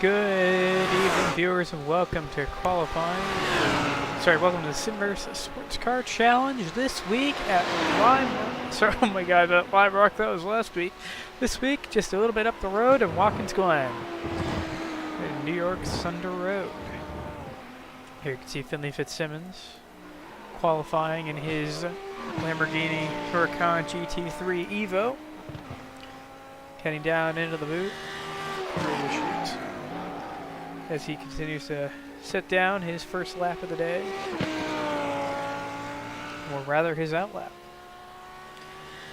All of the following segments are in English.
Good evening, viewers, and welcome to qualifying. Welcome to the Simverse Sports Car Challenge this week at oh my God, Lime Rock, that was last week. This week, just a little bit up the road in Watkins, Glen, in New York Thunder Road. Here you can see Finley Fitzsimmons qualifying in his Lamborghini Huracan GT3 Evo, heading down into the boot. As he continues to sit down his first lap of the day, or rather his outlap.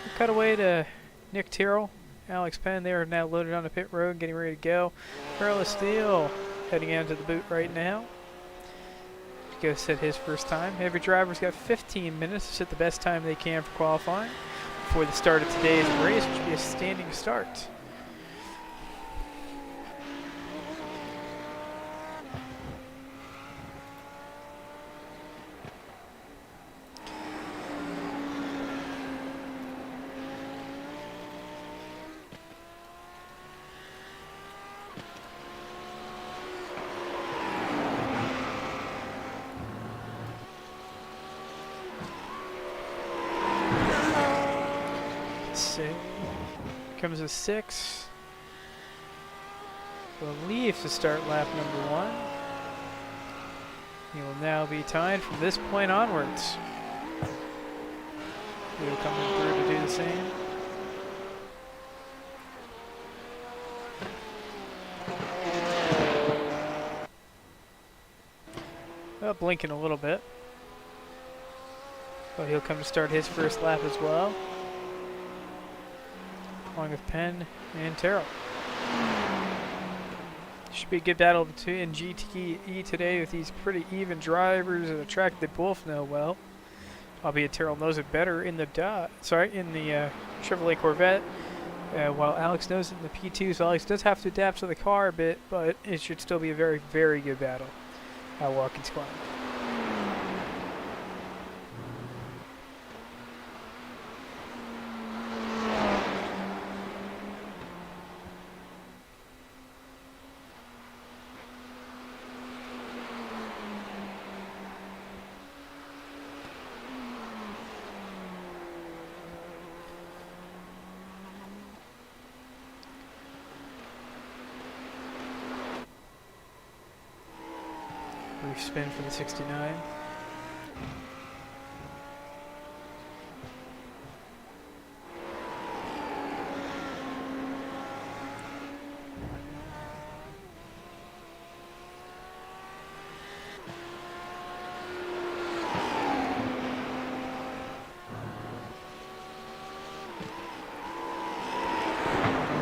We cut away to Nick Tyrrell, Alex Penn. They are now loaded on the pit road, getting ready to go. Carlos Steele heading into the boot right now. Go set his first time. Every driver's got 15 minutes to set the best time they can for qualifying before the start of today's race, which will be a standing start. Comes a 6. Believe to start lap number 1. He will now be tied from this point onwards. He'll come through to do the same. Well, blinking a little bit. But he'll come to start his first lap as well, along with Penn and Terrell. Should be a good battle in GTE today with these pretty even drivers at a track they both know well. Albeit Terrell knows it better in the Chevrolet Corvette, while Alex knows it in the P2. So Alex does have to adapt to the car a bit, but it should still be a very, very good battle at Watkins Glen. Brief spin for the 69.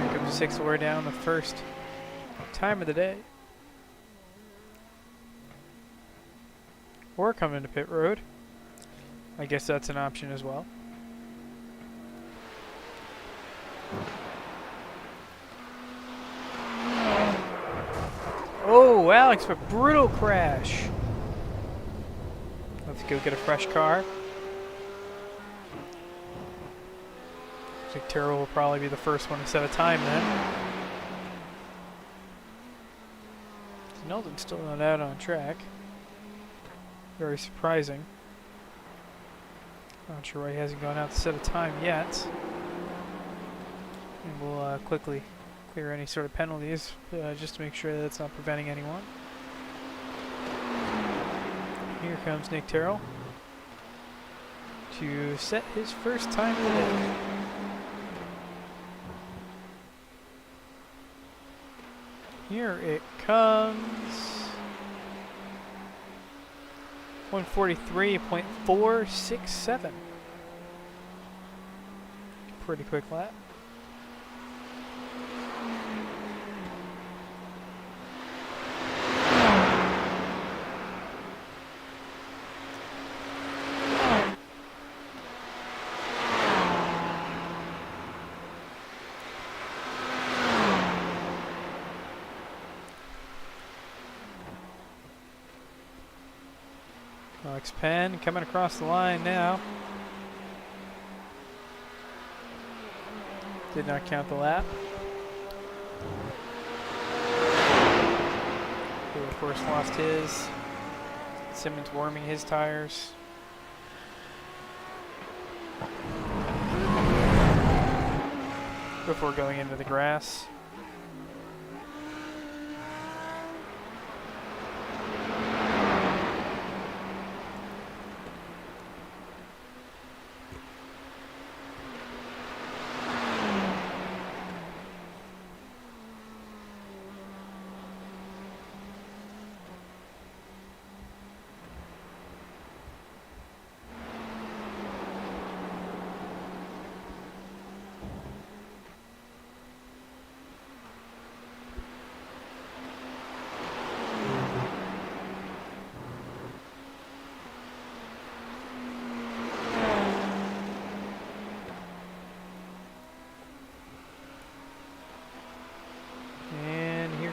Here comes 6 wear down, the first time of the day. Or come into pit road. I guess that's an option as well. Oh, Alex, a brutal crash. Let's go get a fresh car. I think Terrell will probably be the first one to set a time then. Nelden's still not out on track. Very surprising. Not sure why he hasn't gone out to set a time yet. And we'll quickly clear any sort of penalties just to make sure that it's not preventing anyone. Here comes Nick Terrell to set his first time of the day. Here it comes. 143.467. Pretty quick lap. Alex Penn coming across the line now. Did not count the lap. Who of course lost his. Simmons warming his tires. Before going into the grass.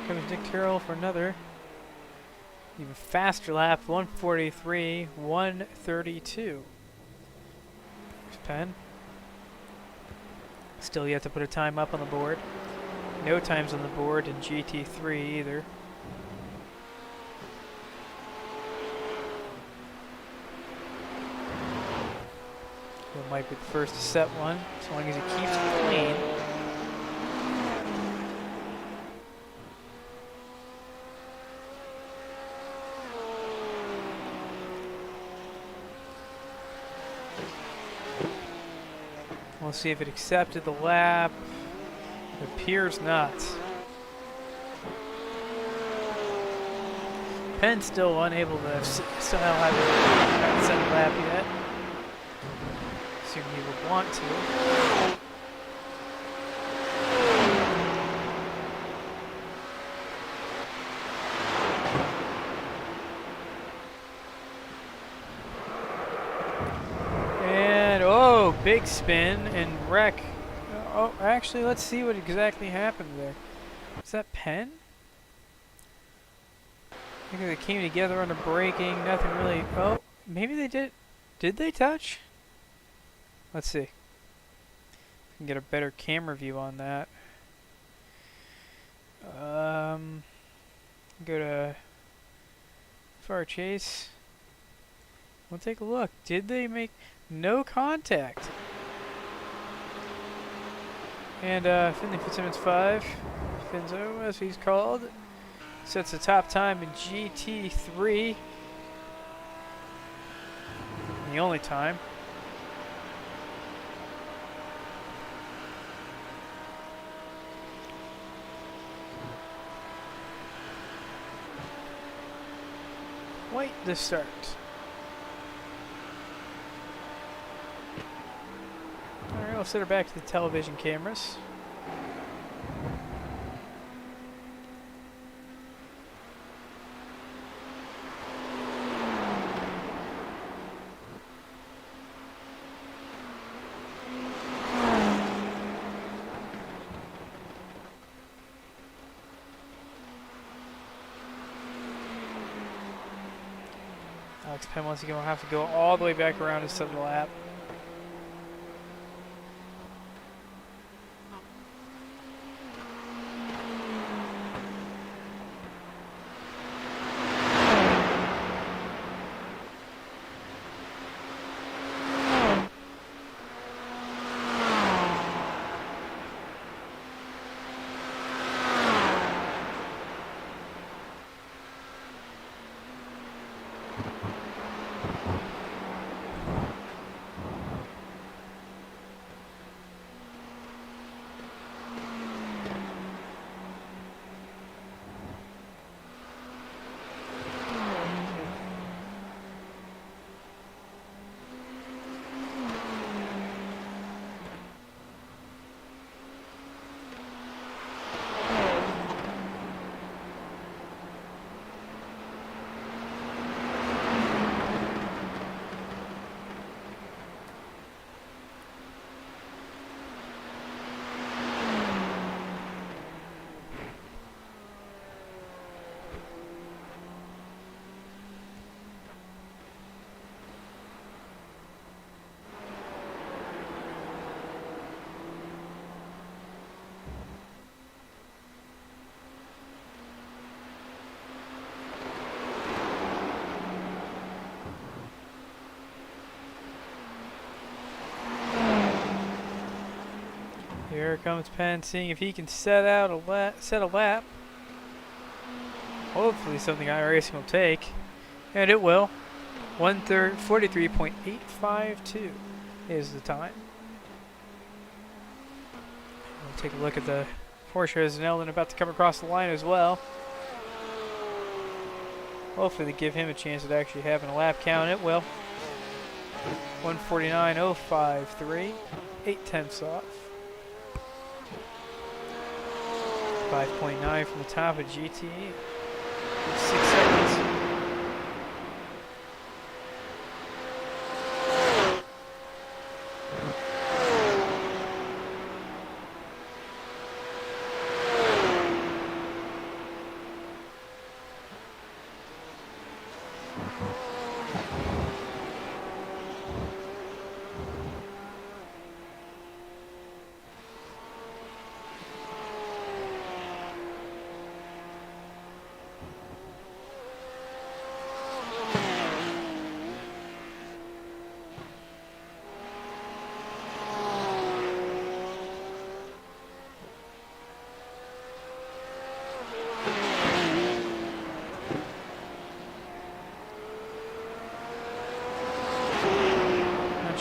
Comes Dick Carroll for another even faster lap, 143, 132. There's Penn. Still yet to put a time up on the board. No times on the board in GT3 either. It might be the first to set one, as long as he keeps it clean. We'll see if it accepted the lap. It appears not. Penn still unable to somehow have a set lap yet. Assume he would want to. Big spin and wreck. Oh, actually, let's see what exactly happened there. Is that Penn? I think they came together under braking. Nothing really. Oh, maybe they did. Did they touch? Let's see. We can get a better camera view on that. Go to Far Chase. We'll take a look. Did they make no contact? And Finley Fitzsimmons 5, Finzo as he's called, sets the top time in GT3. The only time. Wait to start. Alright, we'll set her back to the television cameras. Alex Penn once again will have to go all the way back around to set the lap. Here comes Penn, seeing if he can set a lap. Hopefully something iRacing will take, and it will. 43.852 is the time. We'll take a look at the Porsche as Eldon about to come across the line as well. Hopefully they give him a chance at actually having a lap count. It will. 149.053, 0.8 off. 5.9 from the top of GT. 6 seconds.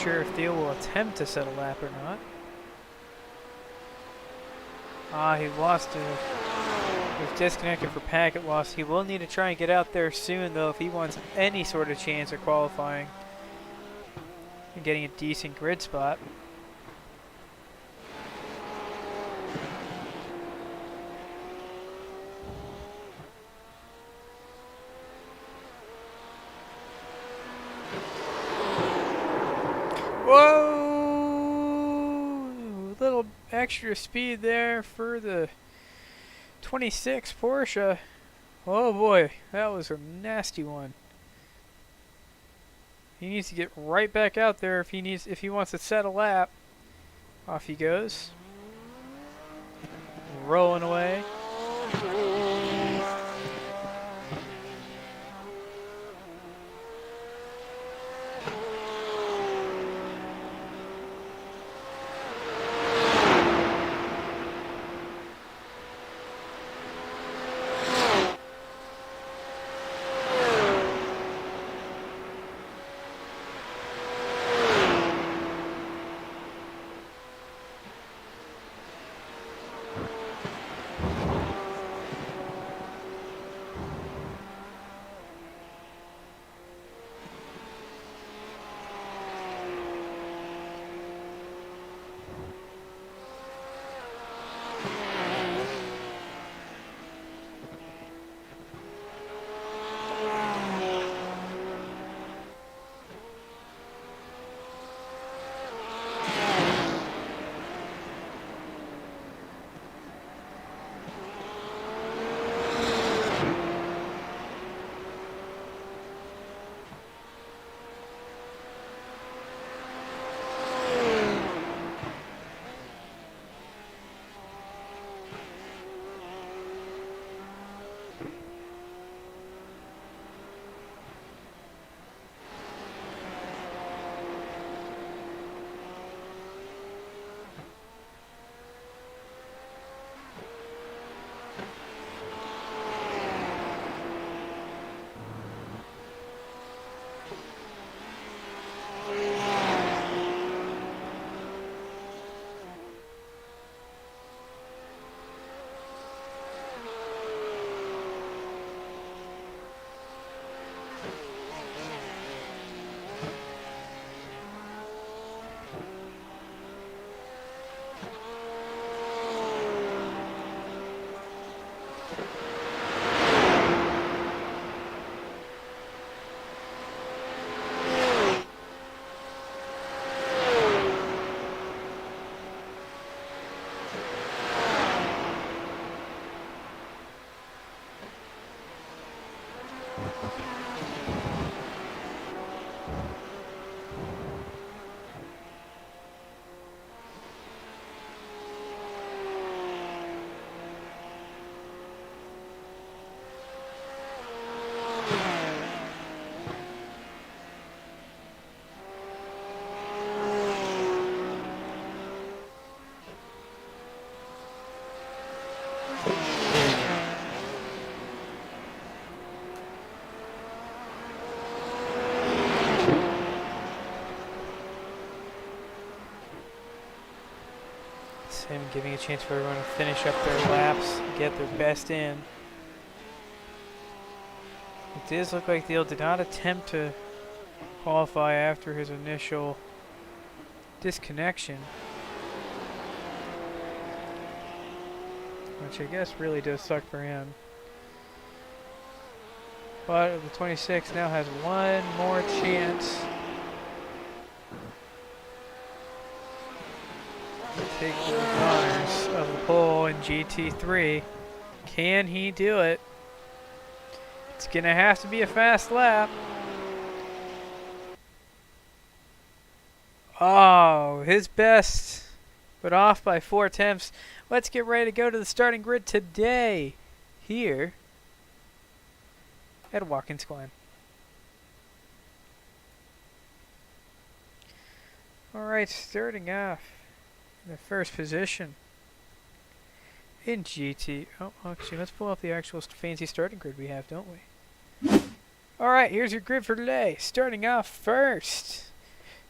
Sure if Theo will attempt to set a lap or not. He lost it. He was disconnected for packet loss. He will need to try and get out there soon though if he wants any sort of chance of qualifying and getting a decent grid spot. Whoa! Little extra speed there for the 26 Porsche. Oh boy, that was a nasty one. He needs to get right back out there if he wants to set a lap. Off he goes. Rolling away. giving a chance for everyone to finish up their laps, get their best in. It does look like Dale did not attempt to qualify after his initial disconnection, which I guess really does suck for him. But the 26 now has one more chance to take the honors of the pole in GT3. Can he do it? It's going to have to be a fast lap. Oh, his best, but off by 4 attempts. Let's get ready to go to the starting grid today here at Watkins, Glen. Alright, starting off in the first position in GT. Oh, actually, let's pull up the actual fancy starting grid we have, don't we? Alright, here's your grid for today. Starting off first,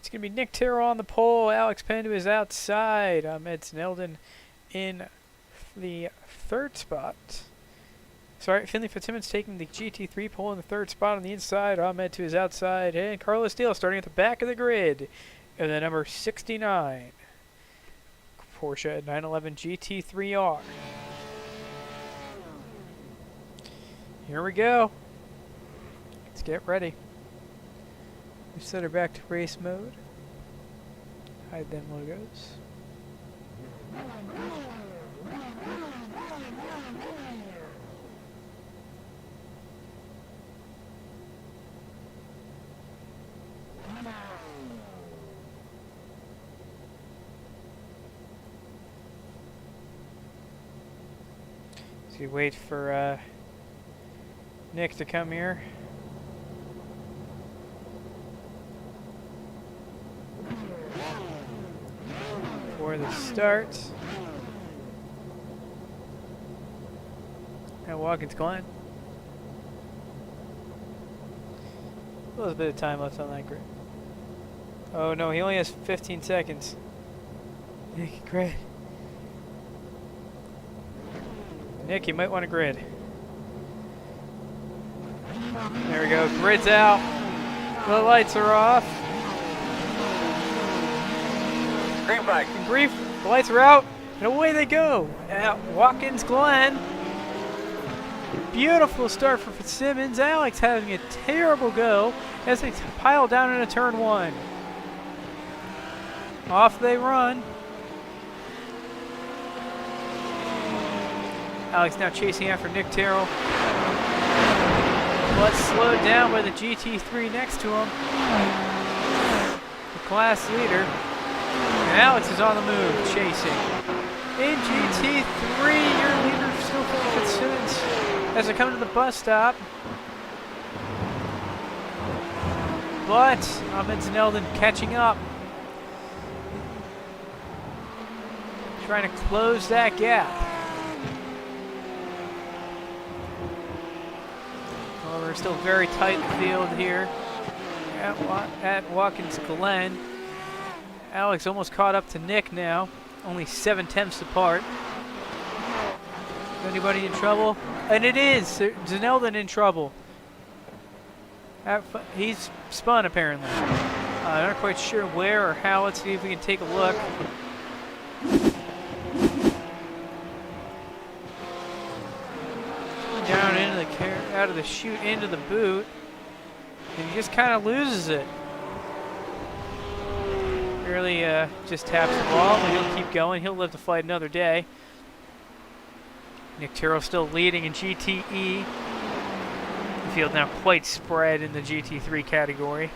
it's going to be Nick Terrell on the pole. Alex Penn to his outside. Ahmed Snelden in the third spot. Sorry, Finley Fitzsimmons taking the GT3 pole in the third spot on the inside. Ahmed to his outside. And Carlos Steele starting at the back of the grid in the number 69 Porsche 911 GT3R. Here we go. Let's get ready. We set her back to race mode. Hide them logos. So you wait for Nick to come here. For the start at Watkins Glen. A little bit of time left on that grid. Oh no, he only has 15 seconds. Nick, grid. Nick, you might want to grid. There we go, grid's out. The lights are off. Green flag. Brief, the lights are out, and away they go at Watkins Glen. Beautiful start for Fitzsimmons. Alex having a terrible go as they pile down into turn 1. Off they run. Alex now chasing after Nick Terrell, but slowed down by the GT3 next to him. The class leader. And Alex is on the move, chasing. In GT3, your leader still Fitzsimmons as they come to the bus stop. But Ahmed Snelden catching up. Trying to close that gap. However, still very tight in the field here at Watkins Glen. Alex almost caught up to Nick now. Only 7 tenths apart. Anybody in trouble? And it is! Snelden in trouble. He's spun apparently. I'm not quite sure where or how. Let's see if we can take a look. Down into the out of the chute into the boot. And he just kind of loses it. Really just taps the ball, but he'll keep going. He'll live to fight another day. Nick Terrell still leading in GTE. The field now quite spread in the GT3 category.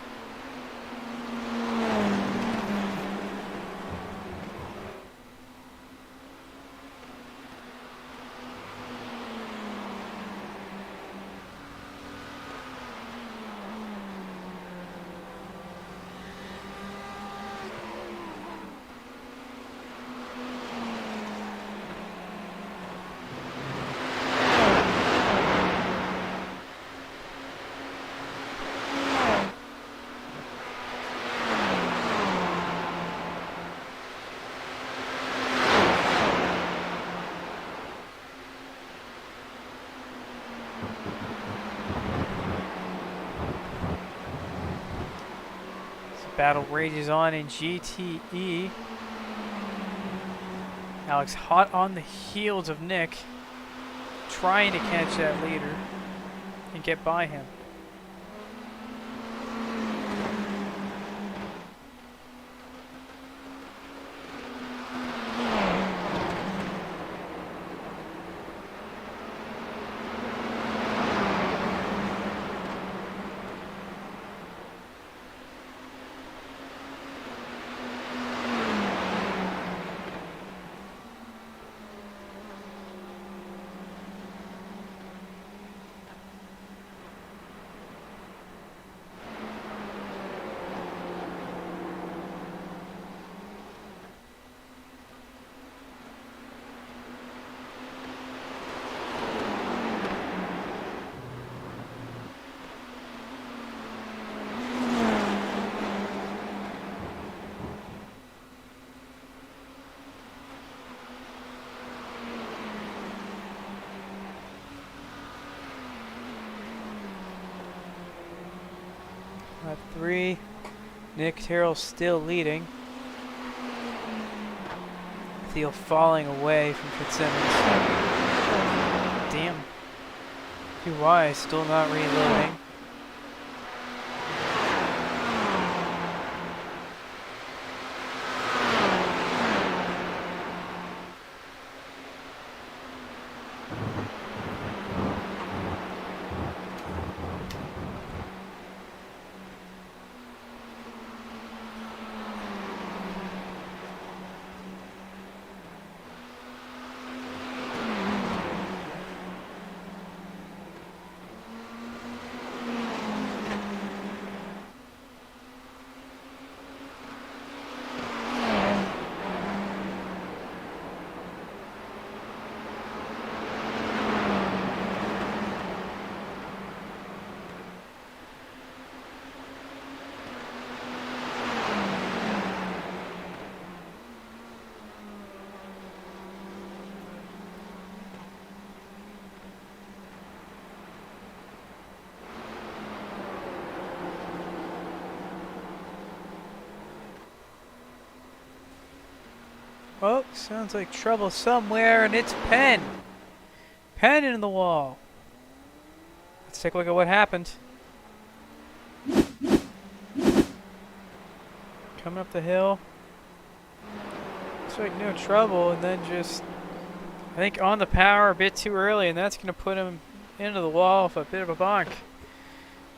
Battle rages on in GTE. Alex hot on the heels of Nick, trying to catch that leader and get by him. Lap 3, Nick Terrell still leading. Thiel falling away from Fitzsimmons. Damn. QY still not reloading. Oh, sounds like trouble somewhere, and it's Penn. Penn in the wall. Let's take a look at what happened. Coming up the hill. Looks like no trouble, and then just, I think, on the power a bit too early, and that's going to put him into the wall with a bit of a bonk.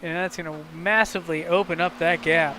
And that's going to massively open up that gap.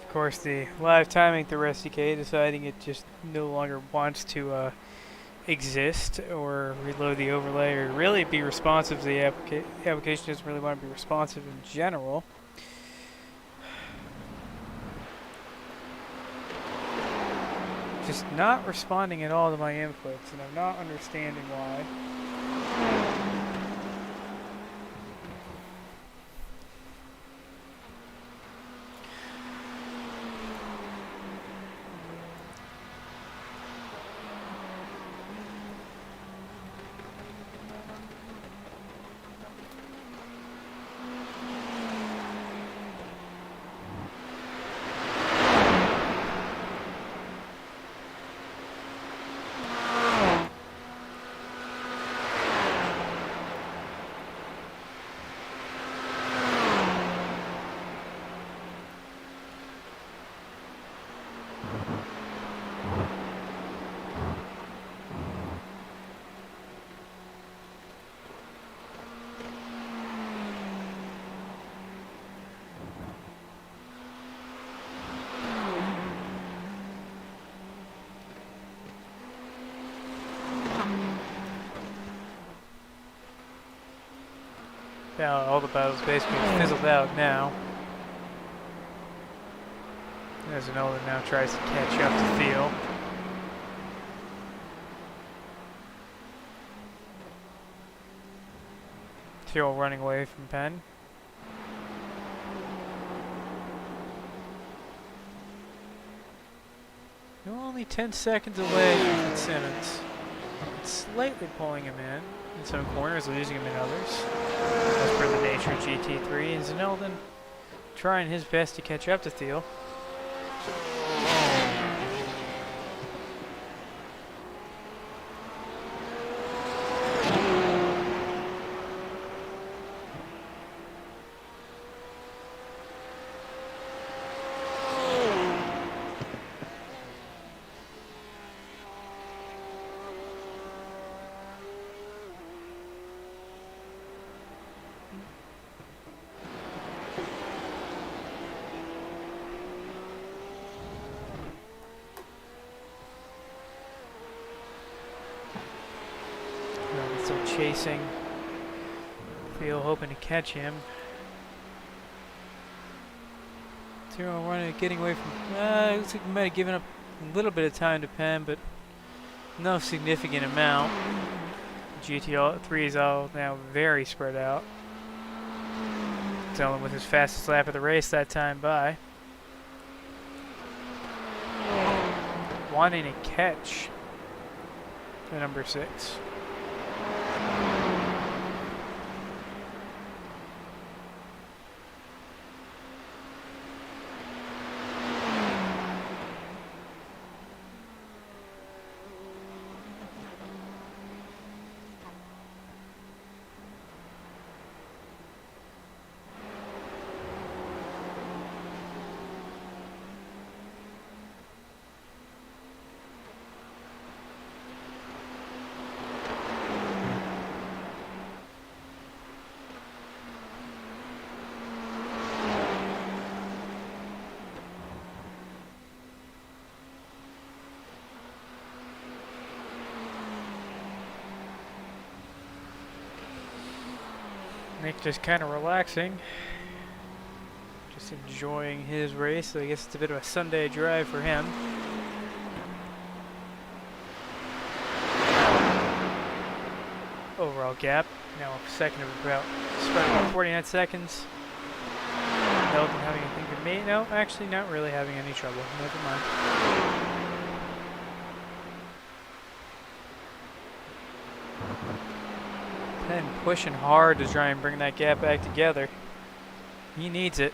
Of course, the live timing through SDK deciding it just no longer wants to exist or reload the overlay or really be responsive to the application. Doesn't really want to be responsive in general. Just not responding at all to my inputs, and I'm not understanding why. Now all the battles basically fizzled out now. As Nolan now tries to catch up to Theo. Theo running away from Penn. You're only 10 seconds away from Simmons. Slightly pulling him in some corners, losing him in others. As per the nature of GT3, and Zeldin trying his best to catch up to Theo. Still chasing. Theo hoping to catch him. Theo running, getting away from. Looks like he might have given up a little bit of time to Penn, but no significant amount. GT3 is all now very spread out. Dylan with his fastest lap of the race that time by. Wanting to catch the number 6. Nick just kind of relaxing, just enjoying his race. So I guess it's a bit of a Sunday drive for him. Overall gap now a second of about 49 seconds. Zeldin having anything to me? No, actually not really having any trouble. Never mind. Penn pushing hard to try and bring that gap back together. He needs it.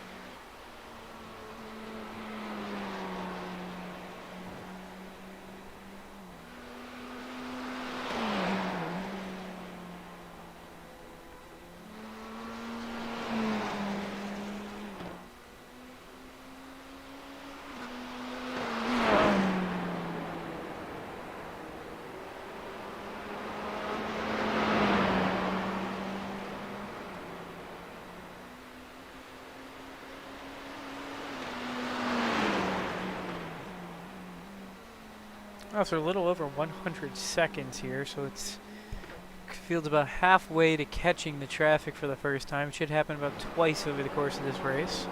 After a little over 100 seconds here, so it's feels about halfway to catching the traffic for the first time. It should happen about twice over the course of this race.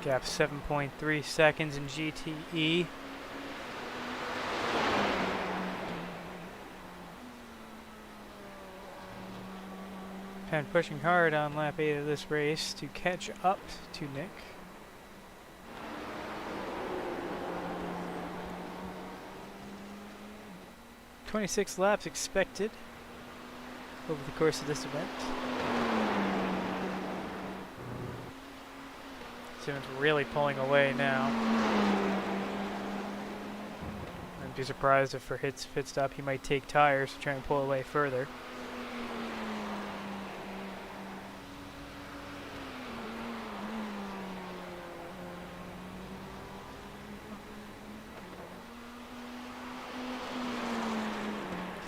Gap 7.3 seconds in GTE. Penn pushing hard on lap 8 of this race to catch up to Nick. "26 laps expected over the course of this event." Simmons really pulling away now. I'd be surprised if for his pit stop he might take tires to try and pull away further.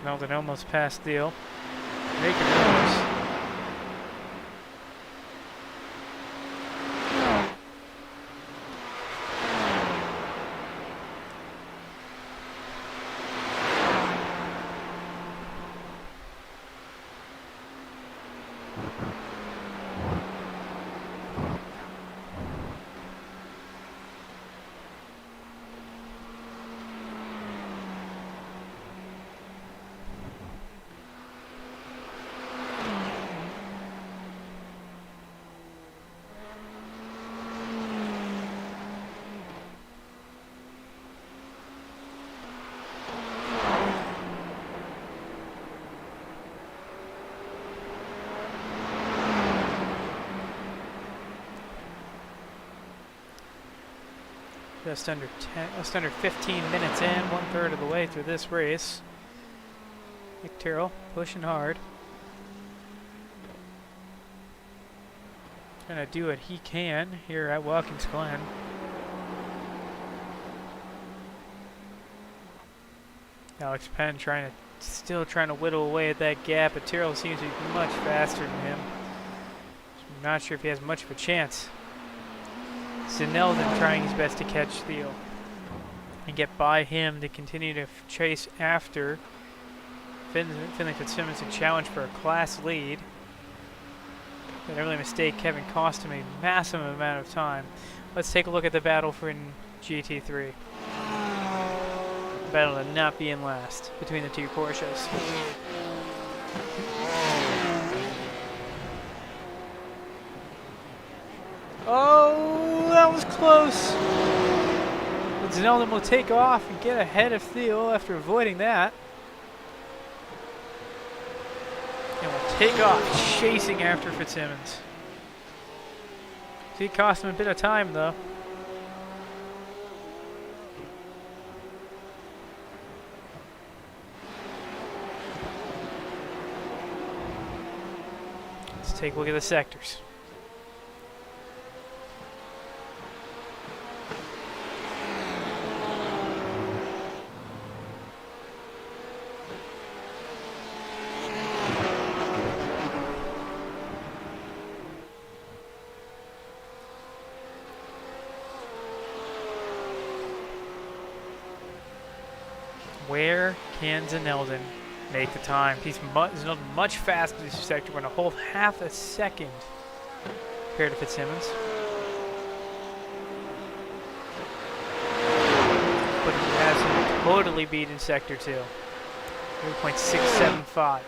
Snelden almost passed Thiel. Making moves. Just under 15 minutes in, 1/3 of the way through this race. Nick Terrell pushing hard. Gonna do what he can here at Watkins Glen. Alex Penn still trying to whittle away at that gap, but Terrell seems to be much faster than him. I'm not sure if he has much of a chance. Zinelden trying his best to catch Thiel and get by him to continue to chase after Finley Fitzsimmons and challenge for a class lead. That early mistake Kevin cost him a massive amount of time. Let's take a look at the battle for in GT3. Battle to not be in last between the two Porsches. Oh, that was close. But Zinelden will take off and get ahead of Thiel after avoiding that. And will take off, chasing after Fitzsimmons. He cost him a bit of time, though. Let's take a look at the sectors. Where can Zinelden make the time? He's much faster this sector, going a whole half a second compared to Fitzsimmons. But he has him totally beat in Sector 2. 3.675.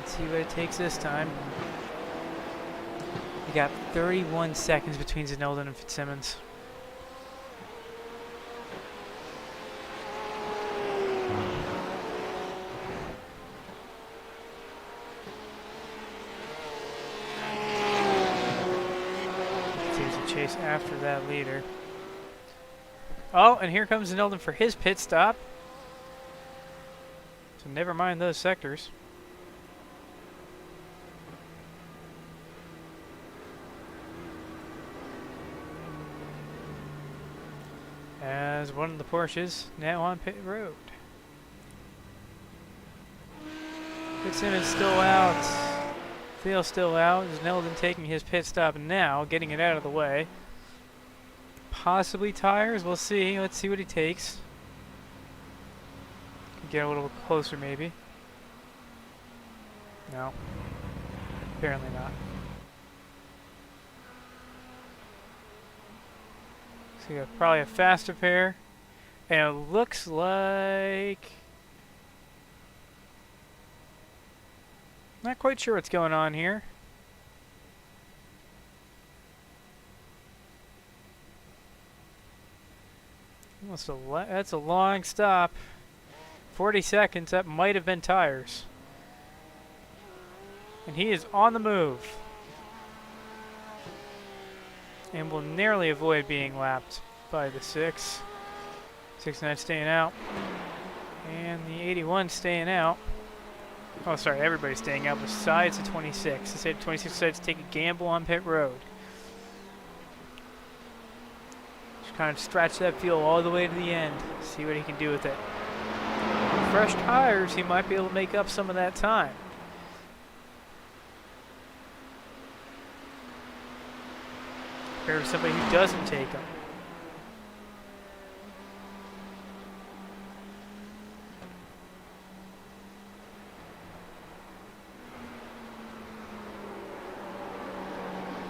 See what it takes this time. got 31 seconds between Zeldin and Fitzsimmons. Continues to chase after that leader. Oh, and here comes Zeldin for his pit stop. So never mind those sectors. As one of the Porsches now on pit road. Fitzsimmons still out. Thiel's still out. Zeldin taking his pit stop now, getting it out of the way. Possibly tires. We'll see. Let's see what he takes. Get a little closer, maybe. No. Apparently not. So you got probably a faster pair. And it looks like... Not quite sure what's going on here. That's a long stop. 40 seconds. That might have been tires. And he is on the move. And will narrowly avoid being lapped by the 6. 69 staying out. And the 81 staying out. Oh, sorry, everybody's staying out besides the 26. They said 26 decided to take a gamble on pit road. Just kind of stretch that field all the way to the end. See what he can do with it. With fresh tires, he might be able to make up some of that time. Compared to somebody who doesn't take them.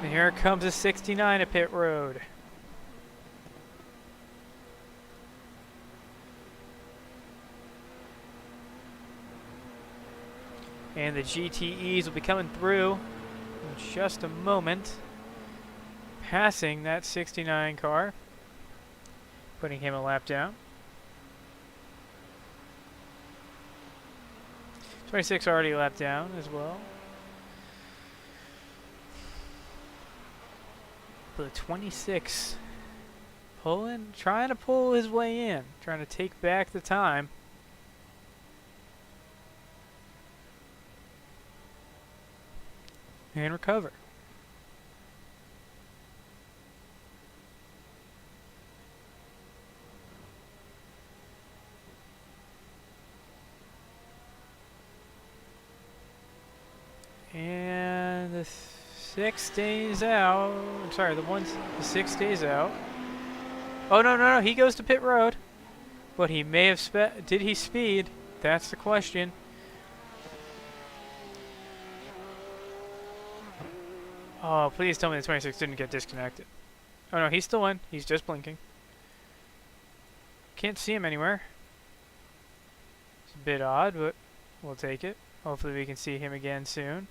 And here comes a 69 at pit road. And the GTEs will be coming through in just a moment. Passing that 69 car. Putting him a lap down. 26 already lapped down as well. But the 26 trying to pull his way in, trying to take back the time. And recover. And the 6 stays out. I'm sorry, the 6 stays out. Oh, no, he goes to pit road. But he may have did he speed? That's the question. Oh, please tell me the 26 didn't get disconnected. Oh no, he's still in. He's just blinking. Can't see him anywhere. It's a bit odd, but we'll take it. Hopefully we can see him again soon.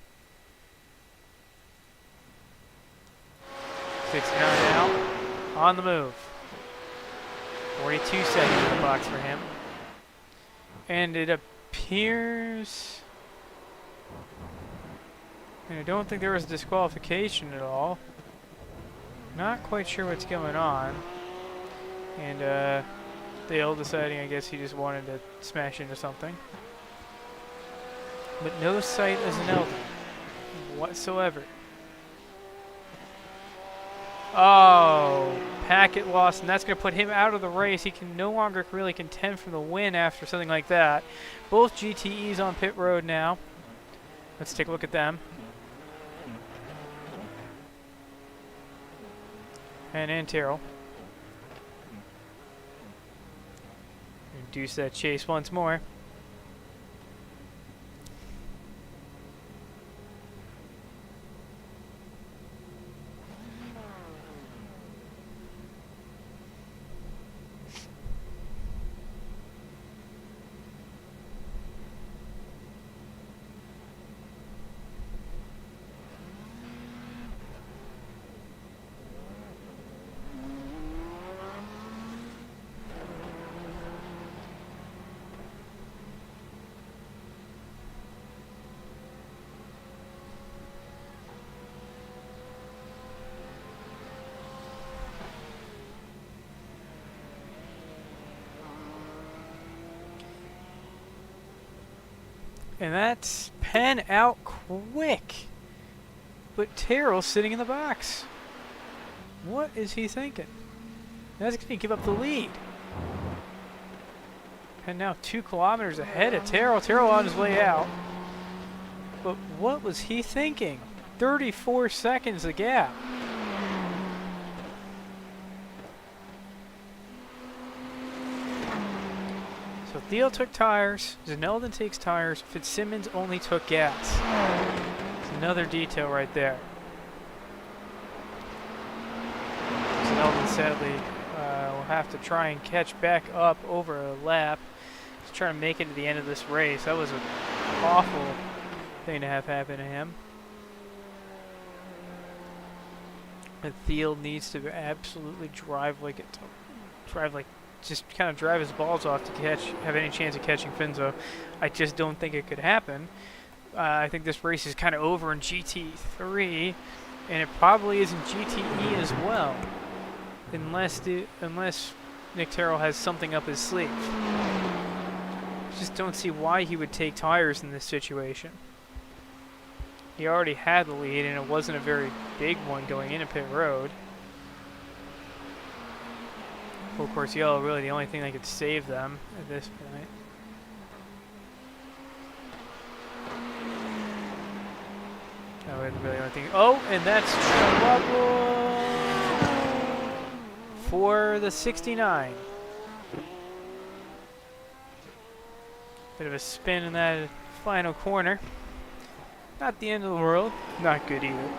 69 out. On the move. 42 seconds in the box for him. And it appears... And I don't think there was a disqualification at all. Not quite sure what's going on. And Dale deciding, I guess he just wanted to smash into something. But no sight as an Elder whatsoever. Oh, packet loss, and that's going to put him out of the race. He can no longer really contend for the win after something like that. Both GTEs on pit road now. Let's take a look at them. And Antero. Reduce that chase once more. And that's Penn out quick. But Terrell's sitting in the box. What is he thinking? That's going to give up the lead. Penn now 2 kilometers ahead of Terrell. Terrell on his way out. But what was he thinking? 34 seconds the gap. So Thiel took tires, Zeneldon takes tires, Fitzsimmons only took gas. It's another detail right there. Zeneldon sadly will have to try and catch back up over a lap. He's trying to make it to the end of this race. That was an awful thing to have happen to him. And Thiel needs to absolutely drive like just kind of drive his balls off to have any chance of catching Finzo. I just don't think it could happen. I think this race is kind of over in GT3, and it probably is in GTE as well, unless Nick Terrell has something up his sleeve. Just don't see why he would take tires in this situation. He already had the lead, and it wasn't a very big one going into pit road. Full course yellow, really the only thing that could save them at this point. That was really the only thing. Oh, and that's trouble for the 69. Bit of a spin in that final corner. Not the end of the world. Not good either.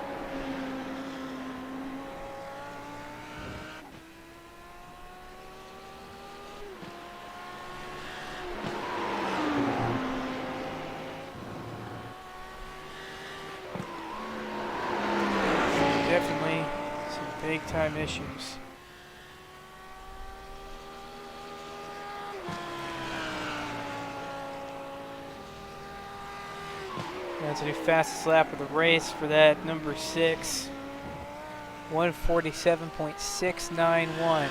Definitely some big time issues. That's the fastest lap of the race for that number 6. 147.691.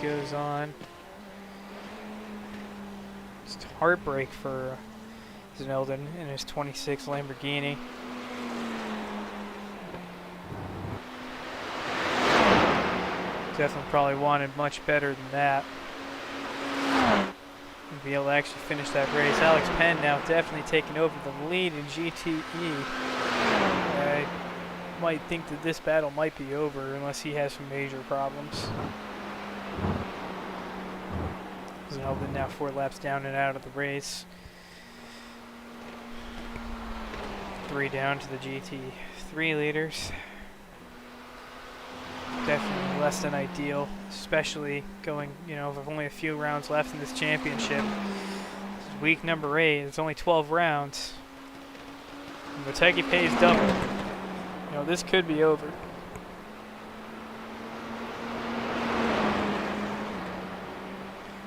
Goes on. Just heartbreak for Zeneldon in his 26 Lamborghini. Definitely probably wanted much better than that. And be able to actually finish that race. Alex Penn now definitely taking over the lead in GTE. I might think that this battle might be over unless he has some major problems. Zeneldon now 4 laps down and out of the race. 3 down to the GT3 leaders. Definitely less than ideal, especially going, with only a few rounds left in this championship. This is week number 8. It's only 12 rounds. And Motegi pays double. This could be over.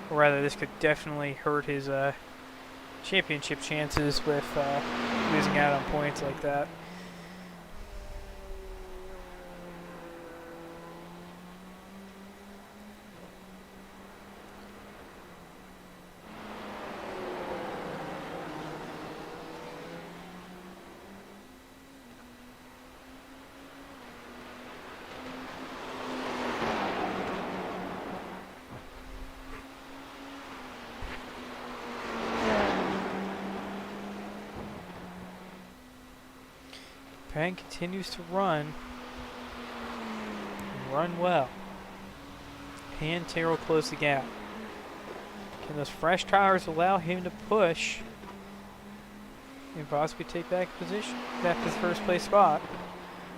Or rather, this could definitely hurt his championship chances with losing out on points like that. Penn continues to run well. He and Terrell close the gap. Can those fresh tires allow him to push and possibly take back position, back to the first place spot.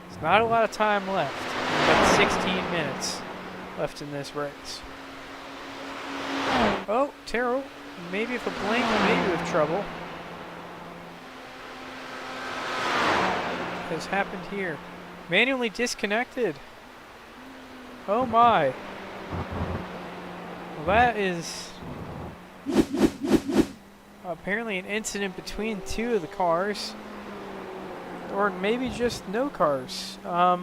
There's not a lot of time left. We've got 16 minutes left in this race. Oh, Terrell, maybe if a blink, maybe with trouble. Has happened here. Manually disconnected. Oh my. Well, that is apparently an incident between two of the cars. Or maybe just no cars. Yeah,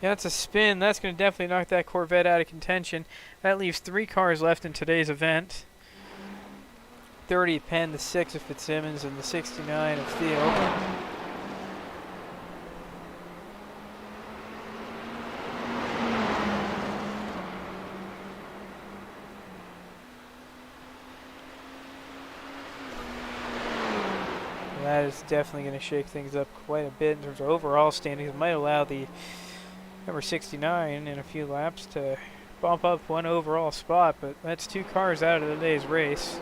that's a spin. That's going to definitely knock that Corvette out of contention. That leaves 3 cars left in today's event. 30 of Penn, the 6 of Fitzsimmons, and the 69 of Theo. That is definitely going to shake things up quite a bit in terms of overall standings. It might allow the number 69 in a few laps to bump up 1 overall spot, but that's 2 cars out of today's race.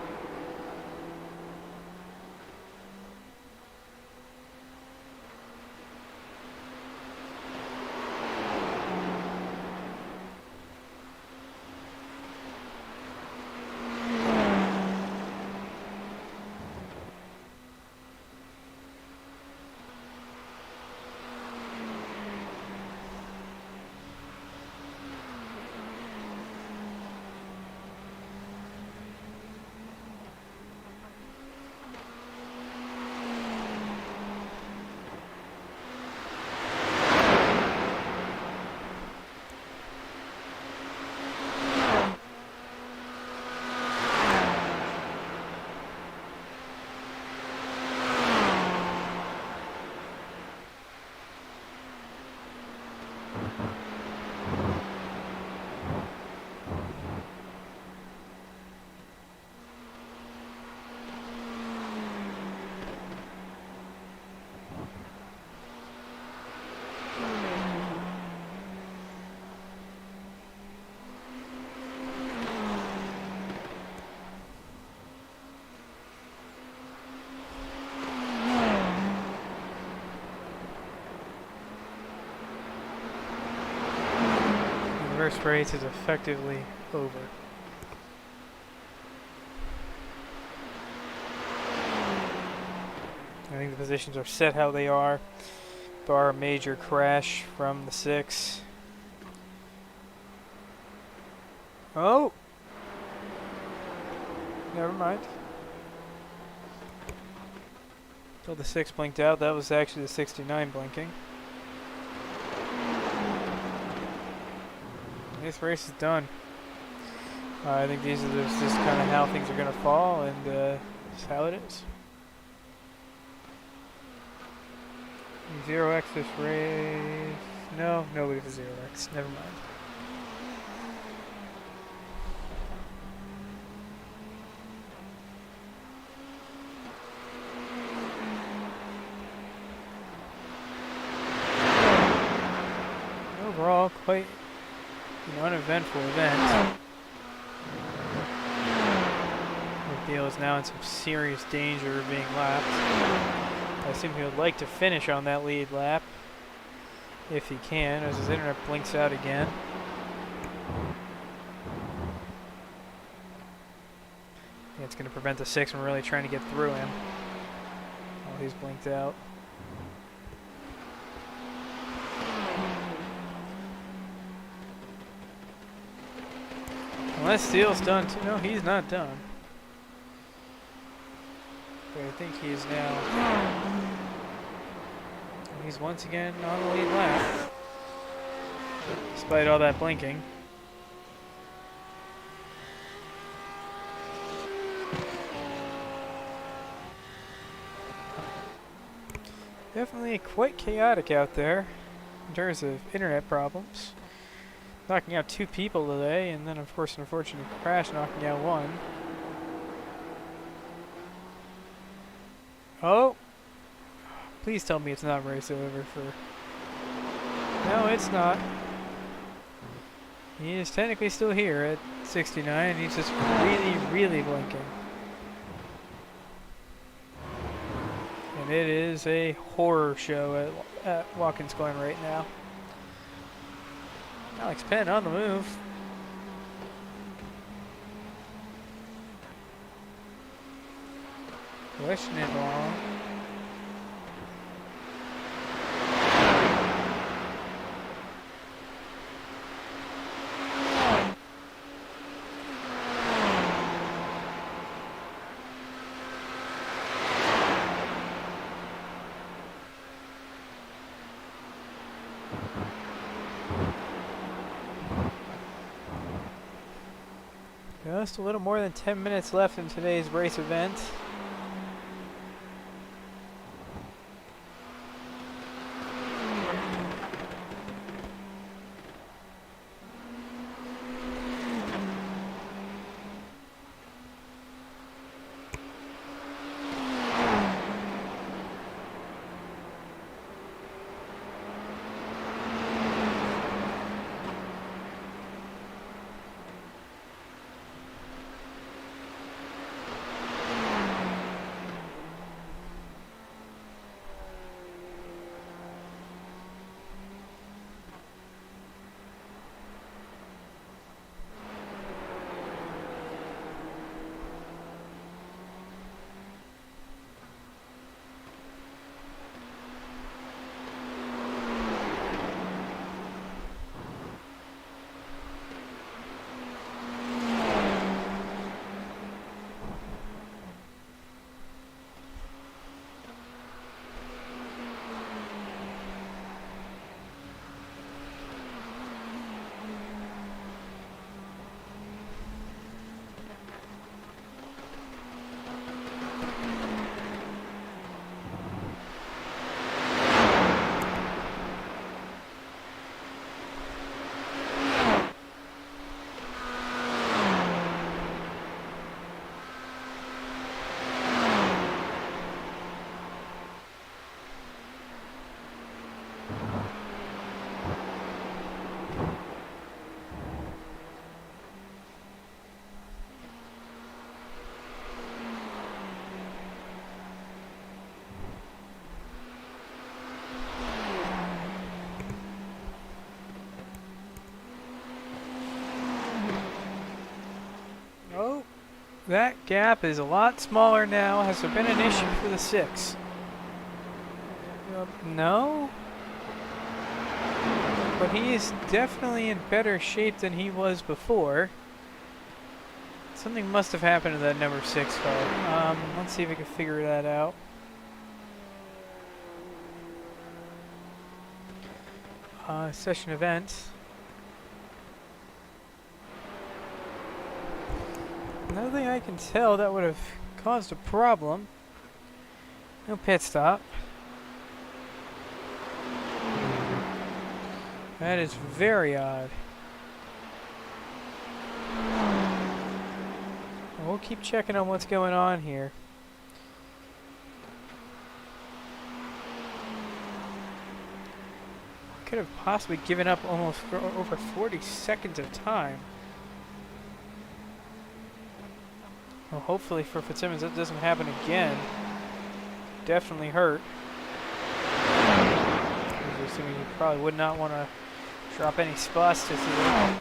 First race is effectively over. I think the positions are set how they are, bar a major crash from the 6. Oh! Never mind. Till the 6 blinked out, that was actually the 69 blinking. This race is done. I think these are just kind of how things are going to fall, and that's how it is. 0x this race. No, nobody for 0x. Never mind. Overall, quite an uneventful event. Theo is now in some serious danger of being lapped. I assume he would like to finish on that lead lap, if he can, as his internet blinks out again. Yeah, it's going to prevent the 6 from really trying to get through him while he's blinked out. Unless Steele's done too. No, he's not done. But I think he is now. He's once again on the lead lap, despite all that blinking. Definitely quite chaotic out there in terms of internet problems. Knocking out 2 people today, and then of course an unfortunate crash knocking out 1. Oh! Please tell me it's not race over for... No, it's not. He is technically still here at 69, and he's just really, really blinking. it is a horror show at Watkins Glen right now. Alex Penn on the move. Pushing it along. Just a little more than 10 minutes left in today's race event. That gap is a lot smaller now. Has there been an issue for the 6? No? But he is definitely in better shape than he was before. Something must have happened to that number 6 car. Let's see if we can figure that out. Session event. Nothing I can tell that would have caused a problem. No pit stop. That is very odd. We'll keep checking on what's going on here. Could have possibly given up almost for over 40 seconds of time. Well, hopefully for Fitzsimmons that doesn't happen again. Definitely hurt. I'm assuming you probably would not want to drop any spots to see.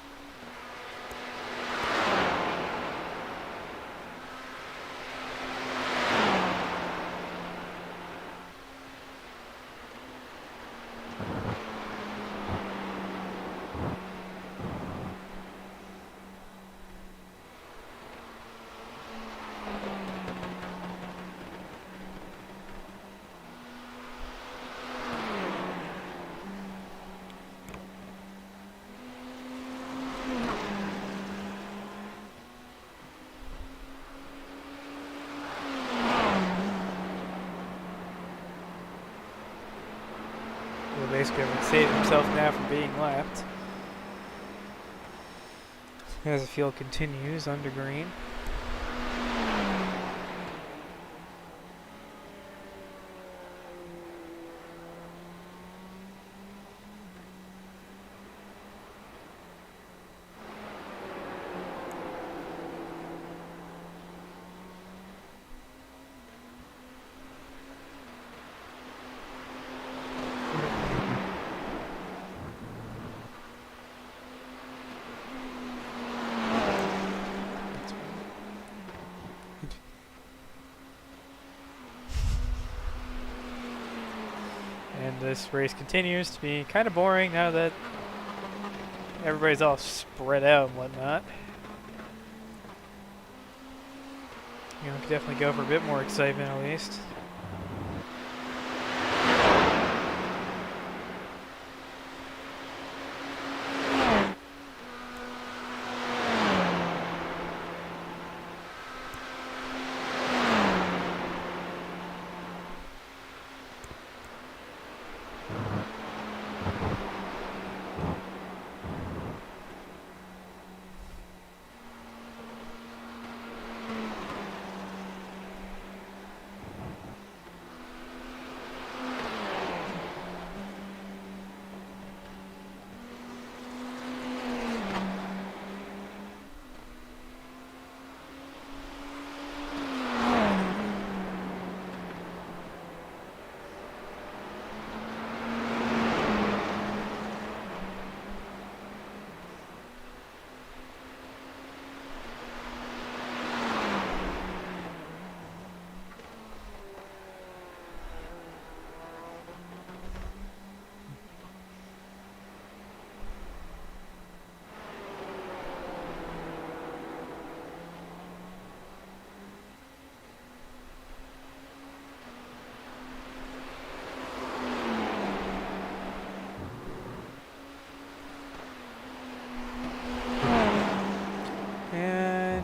Basically saved himself now from being lapped. As the field continues under green. this race continues to be kind of boring now that everybody's all spread out and whatnot. You know, we could definitely go for a bit more excitement at least.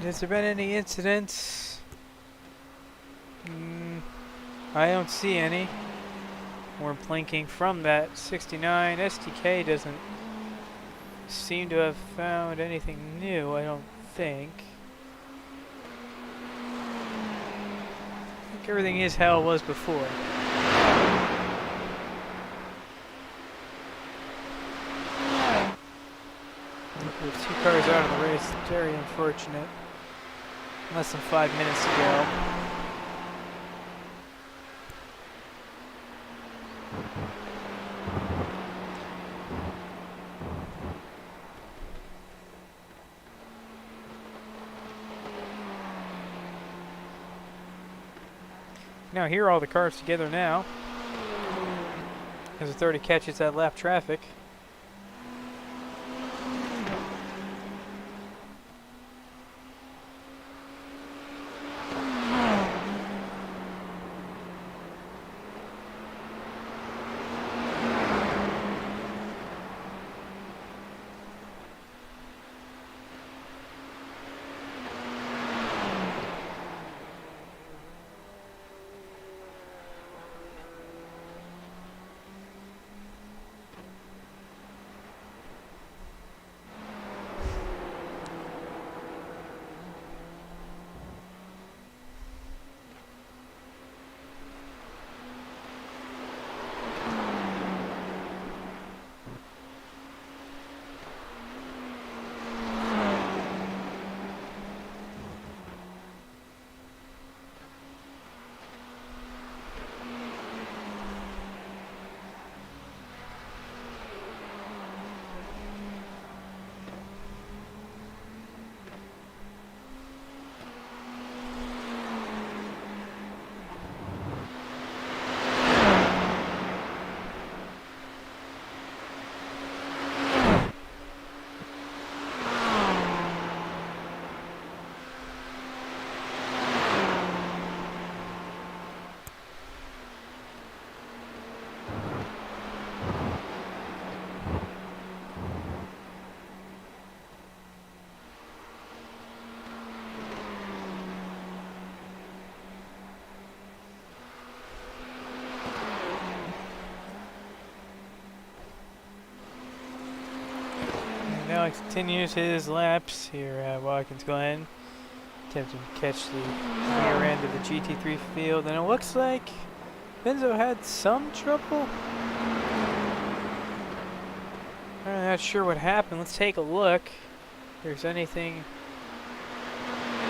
Has there been any incidents? I don't see any. More blinking from that 69. STK doesn't seem to have found anything new, I don't think. I think everything is how it was before. With 2 cars out of the race, very unfortunate. Less than 5 minutes to go. Now here are all the cars together now. As the 30 catches that lap traffic. Now he continues his laps here at Watkins Glen, attempting to catch the rear end of the GT3 field, and it looks like Benzo had some trouble. I'm not sure what happened. Let's take a look. If there's anything.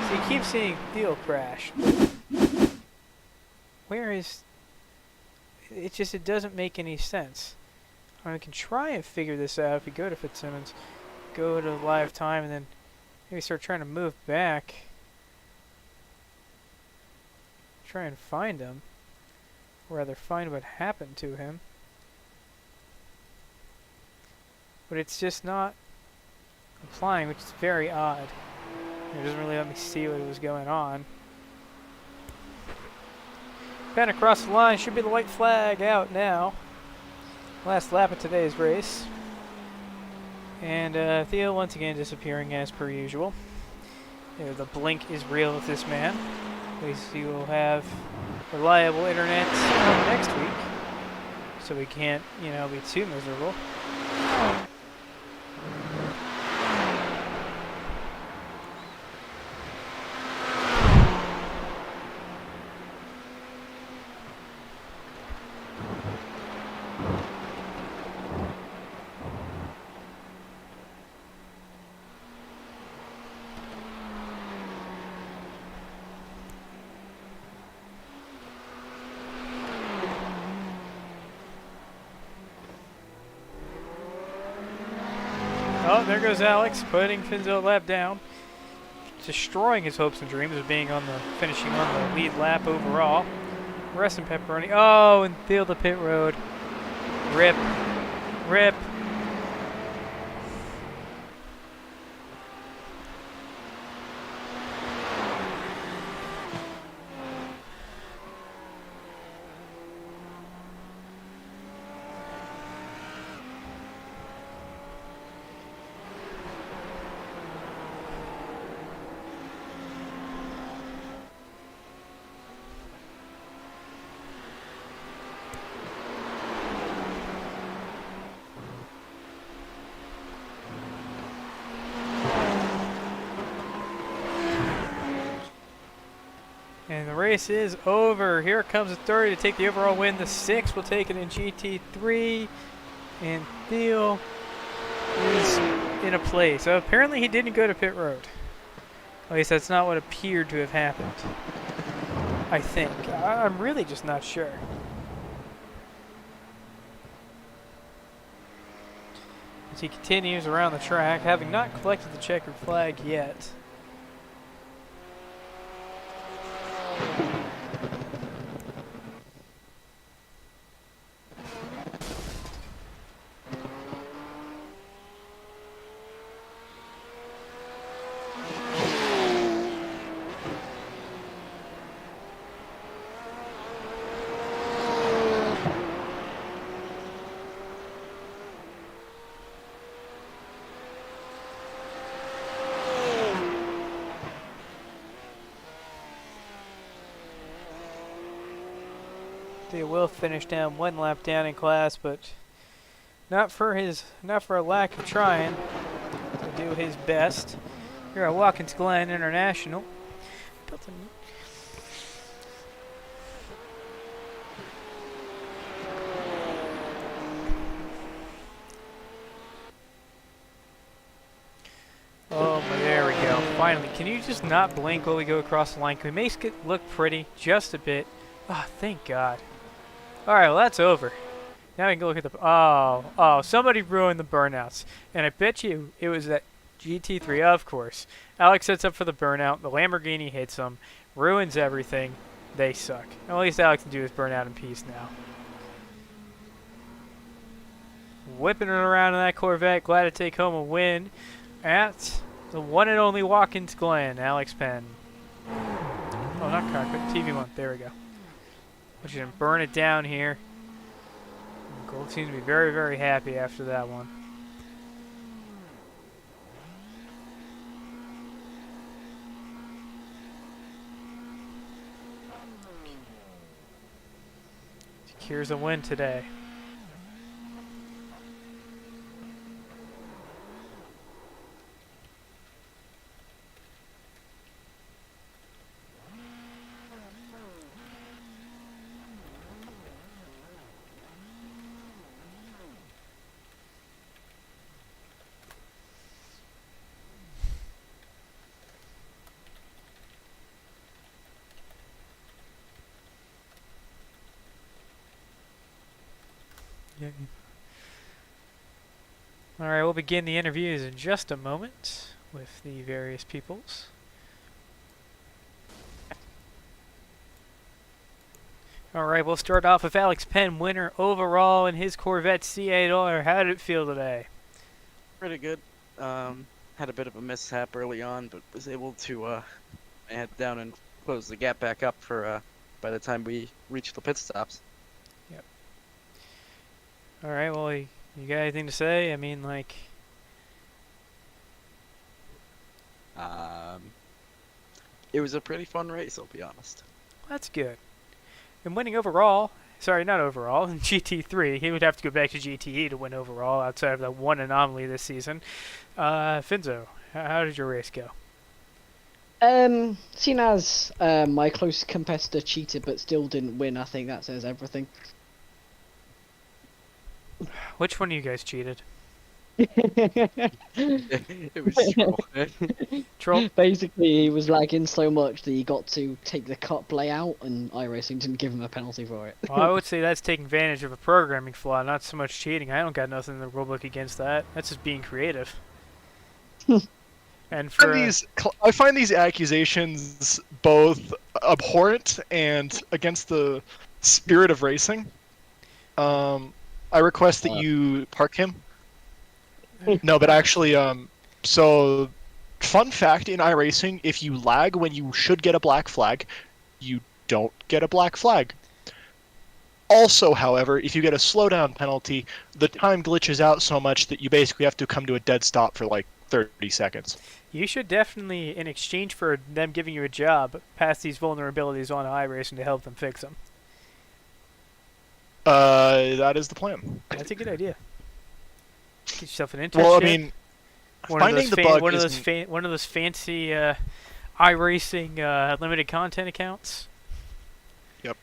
So you keep seeing field crash. Where is? It doesn't make any sense. We can try and figure this out if we go to Fitzsimmons, go to live time, and then maybe start trying to move back. Try and find him. Or rather, find what happened to him. but it's just not applying, which is very odd. It doesn't really let me see what was going on. Pen across the line, should be the white flag out now. Last lap of today's race. And Theo once again disappearing as per usual. The blink is real with this man. At least he will have reliable internet next week, so we can't, you know, be too miserable. Oh, there goes Alex, putting Finzel lap down, destroying his hopes and dreams of being finishing on the lead lap overall. Rest in pepperoni. Oh, and feel the pit road. Rip, rip. And the race is over. Here comes the 30 to take the overall win. The 6 will take it in GT3. And Theo is in a place. So apparently he didn't go to pit road. At least that's not what appeared to have happened. I think. I'm really just not sure. As he continues around the track, having not collected the checkered flag yet. They will finish down one lap down in class, but not for a lack of trying to do his best. Here at Watkins Glen International. Oh, there we go. Finally, can you just not blink while we go across the line? Can we make it look pretty just a bit? Oh, thank God. Alright, well that's over. Now we can go look at the... Oh, somebody ruined the burnouts. And I bet you it was that GT3, of course. Alex sets up for the burnout. The Lamborghini hits him. Ruins everything. They suck. At least Alex can do his burnout in peace now. Whipping it around in that Corvette. Glad to take home a win at the one and only Watkins Glen. Alex Penn. Oh, not cockpit. TV1. There we go. We're going to burn it down here. Gold seems to be very, very happy after that one. Secures a win today. Alright, we'll begin the interviews in just a moment with the various peoples. Alright, we'll start off with Alex Penn, winner overall in his Corvette C8R. How did it feel today? Pretty good. Had a bit of a mishap early on, but was able to head down and close the gap back up for by the time we reached the pit stops. All right. Well, you got anything to say? I mean, like, Um, it was a pretty fun race, I'll be honest. that's good. And winning overall. Sorry, not overall. In GT3, he would have to go back to GTE to win overall outside of that one anomaly this season. Finzo, how did your race go? Seeing as my close competitor cheated but still didn't win, I think that says everything. Which one of you guys cheated? It was Troll. Troll? Basically, he was lagging so much that he got to take the cut layout, and iRacing didn't give him a penalty for it. Well, I would say that's taking advantage of a programming flaw, not so much cheating. I don't got nothing in the rulebook against that. That's just being creative. And for I find these accusations both abhorrent and against the spirit of racing. I request that you park him. No, but actually, so fun fact in iRacing, if you lag when you should get a black flag, you don't get a black flag. Also, however, if you get a slowdown penalty, the time glitches out so much that you basically have to come to a dead stop for like 30 seconds. you should definitely, in exchange for them giving you a job, pass these vulnerabilities on to iRacing to help them fix them. That is the plan. That's a good idea. Get yourself an internship. Well, I mean, one of finding those the bug one of isn't- those one of those fancy iRacing limited content accounts. Yep.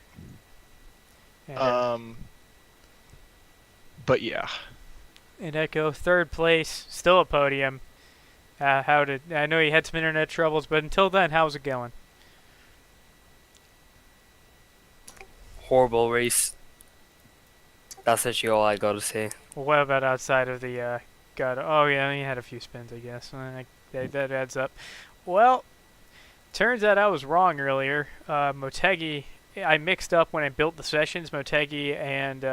And, But yeah. and Echo, third place, still a podium. I know you had some internet troubles, but until then, how's it going? Horrible race. That's actually all I gotta say. Well, what about outside of the oh yeah, you had a few spins, I guess. That adds up. Well, turns out I was wrong earlier. Motegi, I mixed up when I built the sessions, Motegi and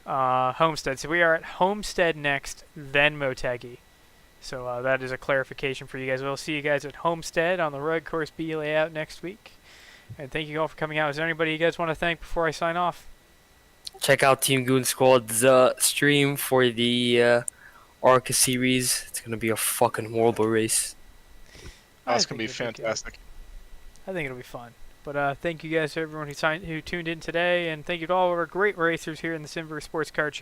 Homestead. So we are at Homestead next, then Motegi. So that is a clarification for you guys. We'll see you guys at Homestead on the Road Course B layout next week. And thank you all for coming out. Is there anybody you guys want to thank before I sign off? Check out Team Goon Squad's stream for the Arca series. It's gonna be a fucking horrible race. That's I going to be think it'll good. fantastic. I think it'll be fun. But thank you guys to everyone who tuned in today, and thank you to all of our great racers here in the Simverse Sports Car